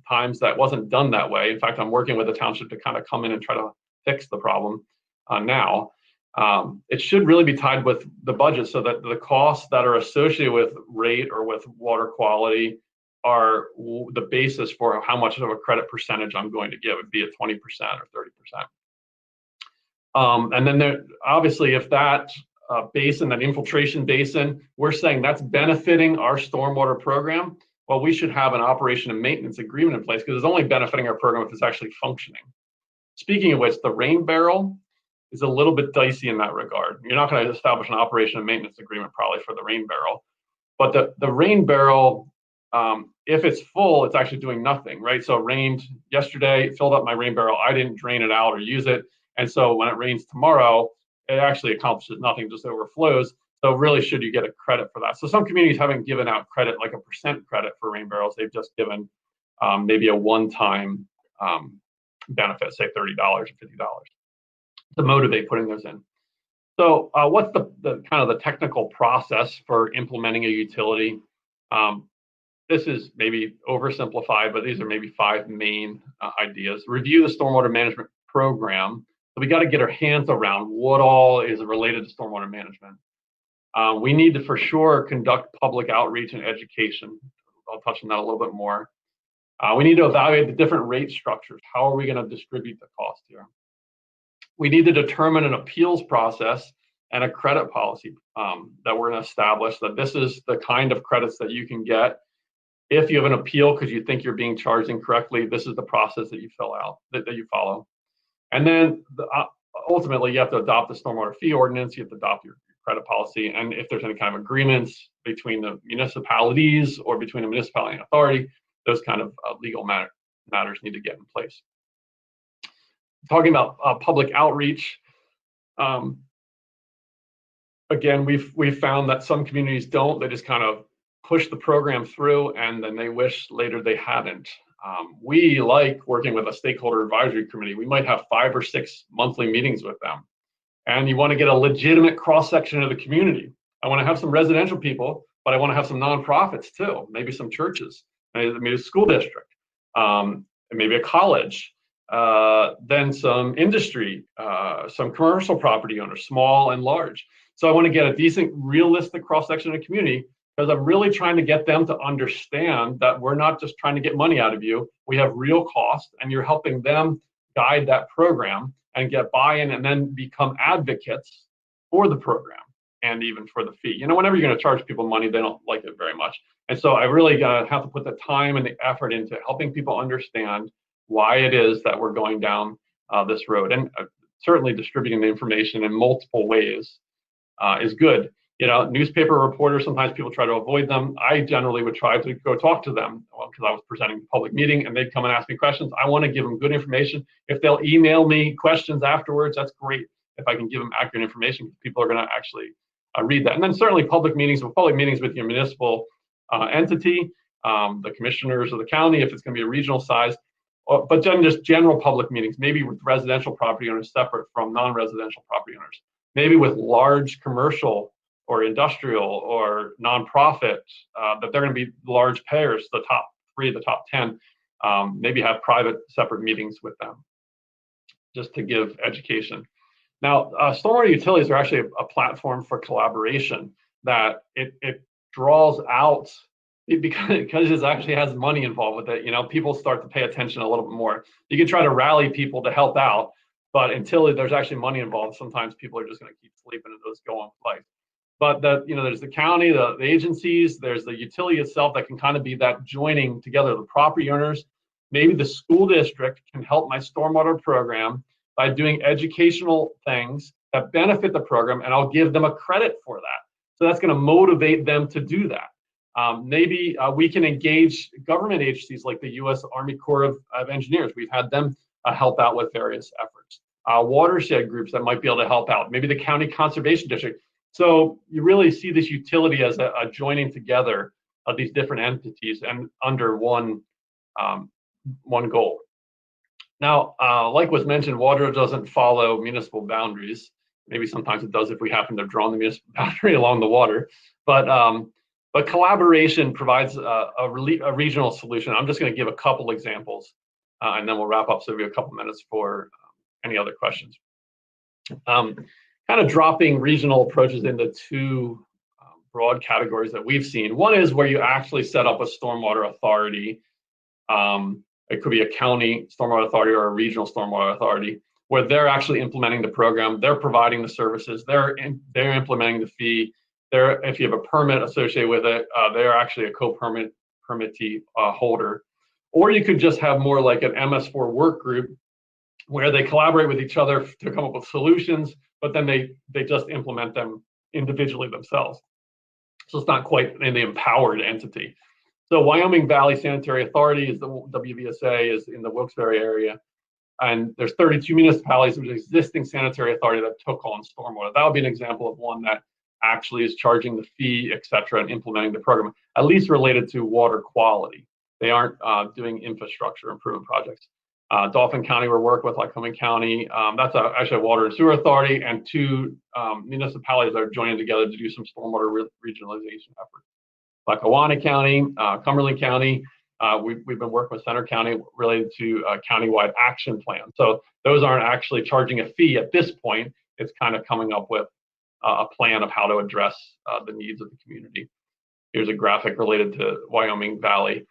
times that wasn't done that way. In fact, I'm working with the township to kind of come in and try to fix the problem now. It should really be tied with the budget so that the costs that are associated with rate or with water quality are the basis for how much of a credit percentage I'm going to give, it be it 20% or 30%. And then there, obviously, if that basin, that infiltration basin, we're saying that's benefiting our stormwater program, well, we should have an operation and maintenance agreement in place, because it's only benefiting our program if it's actually functioning. Speaking of which, the rain barrel is a little bit dicey in that regard. You're not going to establish an operation and maintenance agreement probably for the rain barrel, but the rain barrel, if it's full, it's actually doing nothing, right? So it rained yesterday, it filled up my rain barrel. I didn't drain it out or use it. And so when it rains tomorrow, it actually accomplishes nothing, just overflows. So really, should you get a credit for that? So some communities haven't given out credit, like a % credit for rain barrels. They've just given maybe a one-time benefit, say $30 or $50 to motivate putting those in. So what's the kind of the technical process for implementing a utility? This is maybe oversimplified, but these are maybe 5 main ideas. Review the stormwater management program. So we got to get our hands around what all is related to stormwater management. We need to, for sure, conduct public outreach and education. I'll touch on that a little bit more. We need to evaluate the different rate structures. How are we going to distribute the cost here? We need to determine an appeals process and a credit policy that we're going to establish, that this is the kind of credits that you can get. If you have an appeal because you think you're being charged incorrectly, this is the process that you fill out, that you follow. And then ultimately, you have to adopt the stormwater fee ordinance, you have to adopt your credit policy, and if there's any kind of agreements between the municipalities or between a municipality and authority, those kind of legal matters need to get in place. Talking about public outreach, again, we've found that some communities don't. They just kind of push the program through, and then they wish later they hadn't. We like working with a stakeholder advisory committee. We might have 5 or 6 monthly meetings with them. And you want to get a legitimate cross-section of the community. I want to have some residential people, but I want to have some nonprofits too, maybe some churches, maybe a school district, maybe a college, then some industry, some commercial property owners, small and large. So I want to get a decent, realistic cross-section of the community, because I'm really trying to get them to understand that we're not just trying to get money out of you. We have real cost, and you're helping them guide that program and get buy-in, and then become advocates for the program and even for the fee. Whenever you're going to charge people money, they don't like it very much. And so I really have to put the time and the effort into helping people understand why it is that we're going down this road. And certainly distributing the information in multiple ways is good. Newspaper reporters, sometimes people try to avoid them. I generally would try to go talk to them because I was presenting a public meeting, and they'd come and ask me questions. I want to give them good information. If they'll email me questions afterwards, that's great. If I can give them accurate information, people are going to actually read that. And then certainly public meetings with your municipal entity, the commissioners of the county, if it's going to be a regional size, but then just general public meetings, maybe with residential property owners separate from non-residential property owners, maybe with large commercial or industrial or nonprofit, that they're going to be large payers, the top 3, the top 10, maybe have private separate meetings with them just to give education. Now, stormwater utilities are actually a platform for collaboration that it draws out, because it actually has money involved with it. People start to pay attention a little bit more. You can try to rally people to help out, but until there's actually money involved, sometimes people are just going to keep sleeping and those go on place. But there's the county, the agencies, there's the utility itself that can kind of be that joining together, the property owners. Maybe the school district can help my stormwater program by doing educational things that benefit the program, and I'll give them a credit for that. So that's going to motivate them to do that. Maybe we can engage government agencies like the U.S. Army Corps of Engineers. We've had them help out with various efforts. Watershed groups that might be able to help out. Maybe the county conservation district. So you really see this utility as a joining together of these different entities and under one goal. Now, like was mentioned, water doesn't follow municipal boundaries. Maybe sometimes it does if we happen to draw the municipal boundary along the water, but collaboration provides a regional solution. I'm just going to give a couple examples, and then we'll wrap up so we have a couple minutes for any other questions. Kind of dropping regional approaches into 2 broad categories that we've seen. One is where you actually set up a stormwater authority. It could be a county stormwater authority or a regional stormwater authority, where they're actually implementing the program, they're providing the services, they're implementing the fee. If you have a permit associated with it, they're actually a permittee holder. Or you could just have more like an MS4 work group, where they collaborate with each other to come up with solutions, but then they just implement them individually themselves. So it's not quite an empowered entity. So Wyoming Valley Sanitary Authority is the WVSA, is in the Wilkes-Barre area. And there's 32 municipalities with existing sanitary authority that took on stormwater. That would be an example of one that actually is charging the fee, et cetera, and implementing the program, at least related to water quality. They aren't doing infrastructure improvement projects. Dauphin County we're working with, Lycoming County, that's actually a water and sewer authority, and 2 municipalities that are joining together to do some stormwater regionalization efforts. Lackawanna County, Cumberland County, we've been working with Center County related to a countywide action plan. So those aren't actually charging a fee at this point. It's kind of coming up with a plan of how to address the needs of the community. Here's a graphic related to Wyoming Valley.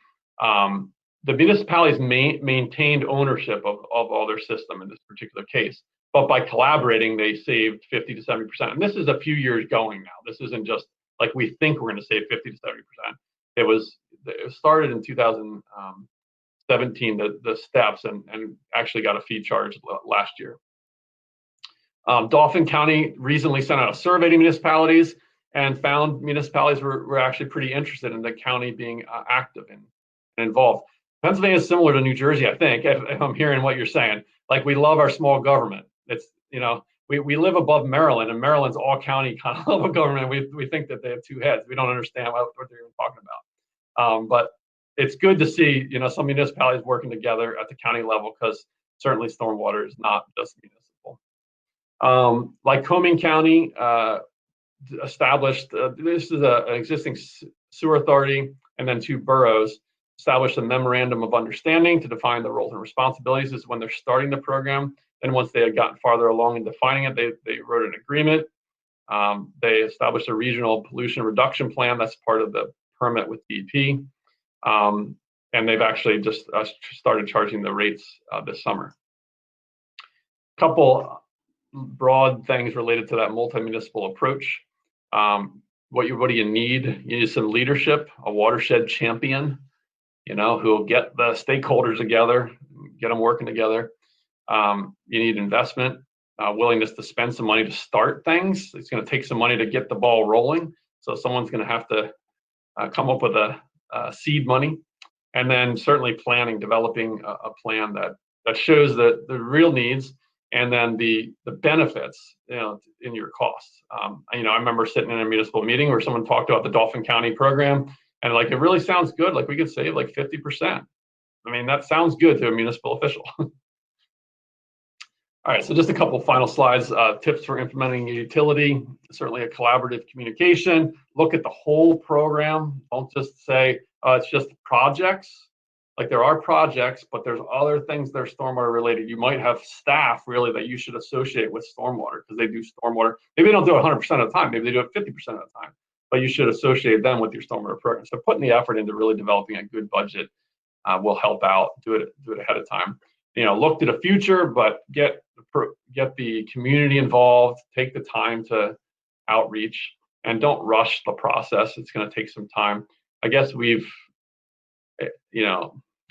The municipalities maintained ownership of all their system in this particular case, but by collaborating, they saved 50 to 70%. And this is a few years going now. This isn't just like we think we're going to save 50 to 70%. It started in 2017, the steps, and actually got a fee charge last year. Dauphin County recently sent out a survey to municipalities and found municipalities were actually pretty interested in the county being active and involved. Pennsylvania is similar to New Jersey, I think, if I'm hearing what you're saying. Like, we love our small government. It's, we live above Maryland, and Maryland's all county kind of level government. We think that they have 2 heads. We don't understand what they're even talking about. But it's good to see, some municipalities working together at the county level, because certainly stormwater is not just municipal. Lycoming County established, this is an existing sewer authority, and then 2 boroughs established a memorandum of understanding to define the roles and responsibilities. This is when they're starting the program. And once they had gotten farther along in defining it, they wrote an agreement. They established a regional pollution reduction plan. That's part of the permit with DEP. And they've actually just started charging the rates this summer. Couple broad things related to that multi-municipal approach. What do you need? You need some leadership, a watershed champion, who will get the stakeholders together, get them working together. You need investment, willingness to spend some money to start things. It's going to take some money to get the ball rolling. So someone's going to have to come up with a seed money. And then certainly planning, developing a plan that shows the real needs, and then the benefits, in your costs. I remember sitting in a municipal meeting where someone talked about the Dauphin County program, and it really sounds good. We could save 50%. I mean, that sounds good to a municipal official. All right, so just a couple final slides. Tips for implementing a utility. Certainly a collaborative communication. Look at the whole program. Don't just say, it's just projects. There are projects, but there's other things that are stormwater related. You might have staff really that you should associate with stormwater, because they do stormwater. Maybe they don't do it 100% of the time. Maybe they do it 50% of the time, but you should associate them with your stormwater program. So putting the effort into really developing a good budget will help out. Do it ahead of time. Look to the future, but get the community involved. Take the time to outreach, and don't rush the process. It's going to take some time. I guess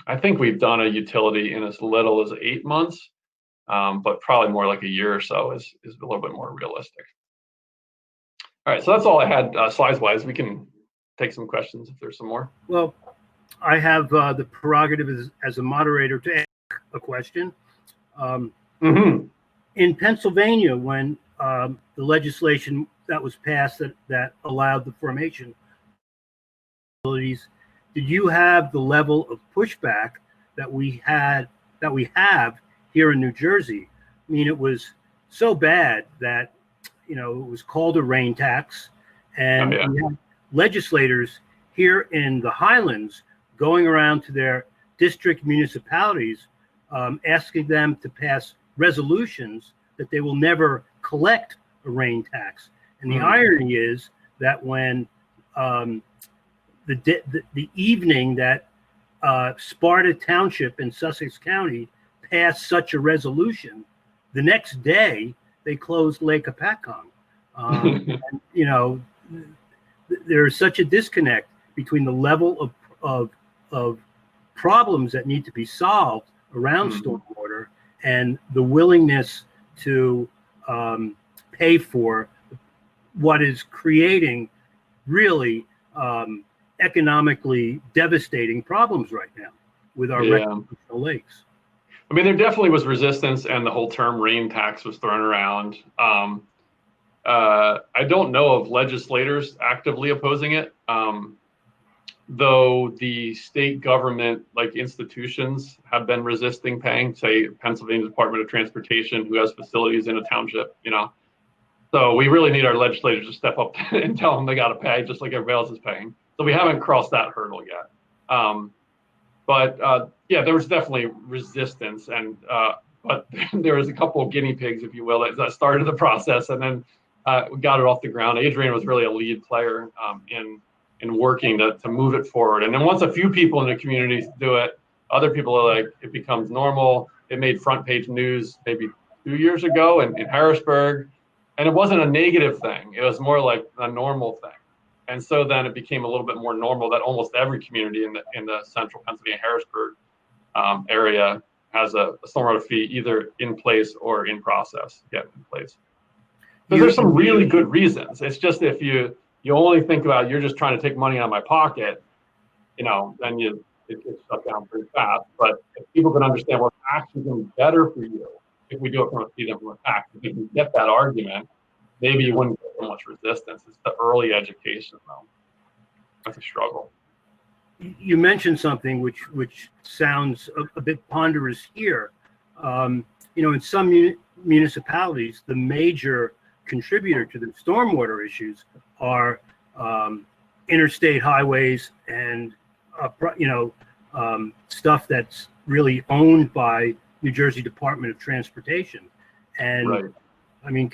I think we've done a utility in as little as 8 months, but probably more like a year or so is a little bit more realistic. All right, so that's all I had slides-wise. We can take some questions if there's some more. Well, I have the prerogative as a moderator to ask a question. In Pennsylvania, when the legislation that was passed that allowed the formation of utilities, did you have the level of pushback that we have here in New Jersey? I mean, it was so bad that it was called a rain tax, and we had legislators here in the Highlands going around to their district municipalities, asking them to pass resolutions that they will never collect a rain tax. And the irony is that when the evening that Sparta Township in Sussex County passed such a resolution, the next day they closed Lake Apacon. There is such a disconnect between the level of problems that need to be solved around stormwater and the willingness to pay for what is creating really economically devastating problems right now with our recreational lakes. I mean, there definitely was resistance, and the whole term rain tax was thrown around. I don't know of legislators actively opposing it, though the state government, institutions, have been resisting paying, say, Pennsylvania Department of Transportation, who has facilities in a township, So we really need our legislators to step up and tell them they got to pay, just like everybody else is paying. So we haven't crossed that hurdle yet. There was definitely resistance, but there was a couple of guinea pigs, if you will, that started the process, and then we got it off the ground. Adrian was really a lead player in working to move it forward. And then once a few people in the community do it, other people are it becomes normal. It made front page news maybe 2 years ago in Harrisburg, and it wasn't a negative thing. It was more like a normal thing. And so then it became a little bit more normal that almost every community in the central Pennsylvania Harrisburg area has a stormwater fee either in place or in process, in place. So there's some really good reasons. It's just if you only think about you're just trying to take money out of my pocket, then it gets shut down pretty fast. But if people can understand what's actually going to be better for you if we do it from a fee than from a tax, if you can get that argument, maybe you wouldn't get so much resistance. It's the early education, though. That's a struggle. you mentioned something which sounds a bit ponderous here. In some municipalities, the major contributor to the stormwater issues are interstate highways and stuff that's really owned by New Jersey Department of Transportation. And Right. I mean,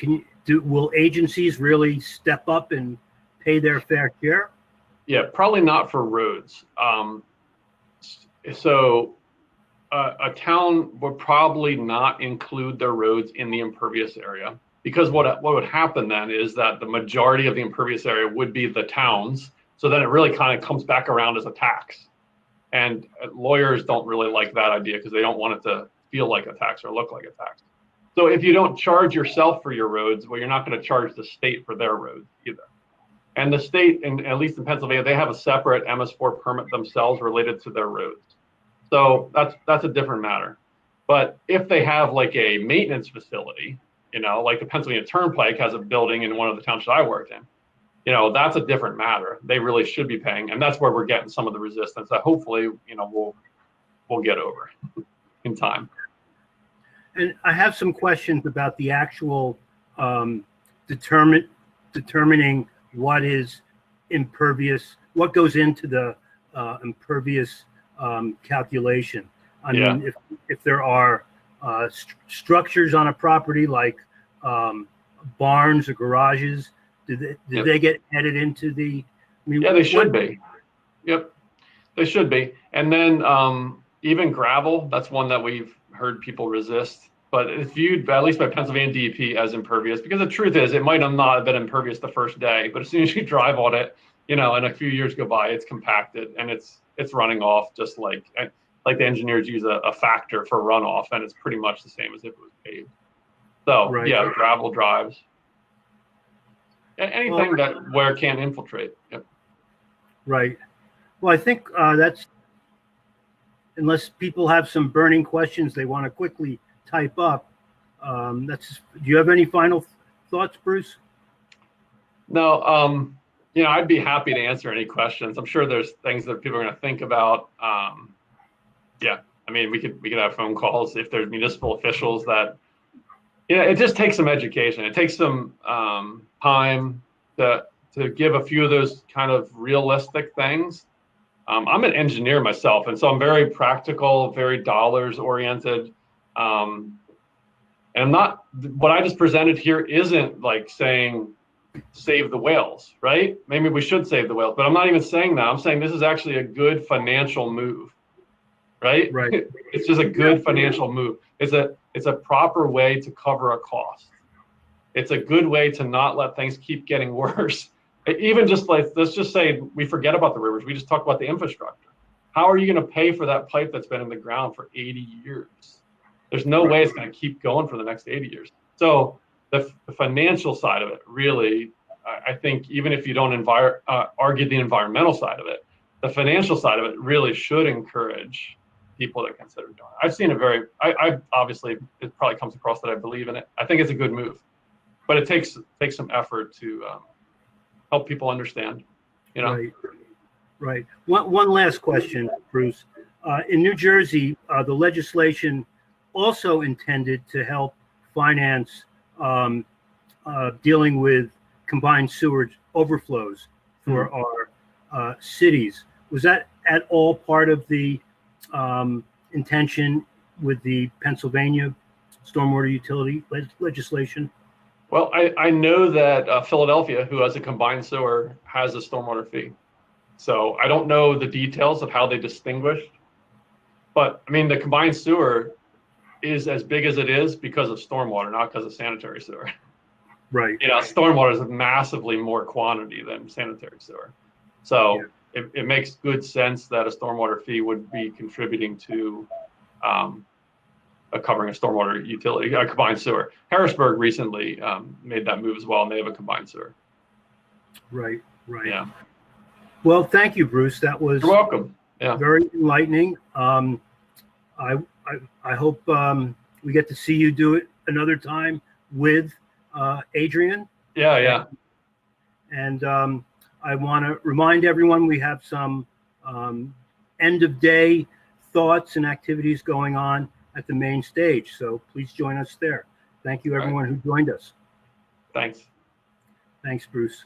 will agencies really step up and pay their fair share? Yeah, probably not for roads. So a town would probably not include their roads in the impervious area, because what would happen then is that the majority of the impervious area would be the towns. So then it really kind of comes back around as a tax. And lawyers don't really like that idea because they don't want it to feel like a tax or look like a tax. So if you don't charge yourself for your roads, well, you're not going to charge the state for their roads either. And the state, and at least in Pennsylvania, they have a separate MS4 permit themselves related to their roads. So that's a different matter. But if they have like a maintenance facility, like the Pennsylvania Turnpike has a building in one of the townships I worked in, that's a different matter. They really should be paying, and that's where we're getting some of the resistance that hopefully, we'll get over in time. And I have some questions about the actual determining what is impervious, what goes into the impervious calculation. I mean, if there are structures on a property like barns or garages, do they get added into the? I mean, yeah, they should be. Yep, they should be. And then even gravel, that's one that we've heard people resist. But it's viewed, at least by Pennsylvania DEP, as impervious, because the truth is it might not have been impervious the first day, but as soon as you drive on it, and a few years go by, it's compacted and it's running off just like the engineers use a factor for runoff, and it's pretty much the same as if it was paved. So Right. Yeah, gravel drives. Anything where it can't infiltrate. Yep. Right. Well, I think that's, unless people have some burning questions they want to quickly type up. Do you have any final thoughts, Bruce? No, I'd be happy to answer any questions. I'm sure there's things that people are going to think about. Yeah, I mean, we could have phone calls if there's municipal officials that, it just takes some education. It takes some time to give a few of those kind of realistic things. I'm an engineer myself, and so I'm very practical, very dollars oriented. And I'm not, what I just presented here isn't like saying save the whales, right? Maybe we should save the whales, but I'm not even saying that. I'm saying this is actually a good financial move, right? Right. It's just a good financial move. It's a proper way to cover a cost. It's a good way to not let things keep getting worse. Even just like, let's just say we forget about the rivers. We just talk about the infrastructure. How are you going to pay for that pipe that's been in the ground for 80 years? There's no way it's going to keep going for the next 80 years. So the financial side of it, really, I think even if you don't argue the environmental side of it, the financial side of it really should encourage people to consider doing it. I've seen I obviously, it probably comes across that I believe in it. I think it's a good move, but it takes some effort to help people understand, Right. One last question, Bruce. In New Jersey, the legislation also intended to help finance dealing with combined sewage overflows for our cities. Was that at all part of the intention with the Pennsylvania stormwater utility legislation? Well, I know that Philadelphia, who has a combined sewer, has a stormwater fee. So I don't know the details of how they distinguished, but I mean, the combined sewer is as big as it is because of stormwater, not because of sanitary sewer. Right. Stormwater is massively more quantity than sanitary sewer. So it makes good sense that a stormwater fee would be contributing to covering a stormwater utility, a combined sewer. Harrisburg recently made that move as well, and they have a combined sewer. Right. Yeah. Well, thank you, Bruce. That was You're welcome. Yeah. Very enlightening. I hope we get to see you do it another time with Adrian. Yeah. And I want to remind everyone we have some end of day thoughts and activities going on at the main stage. So please join us there. Thank you, everyone who joined us. Thanks. Thanks, Bruce.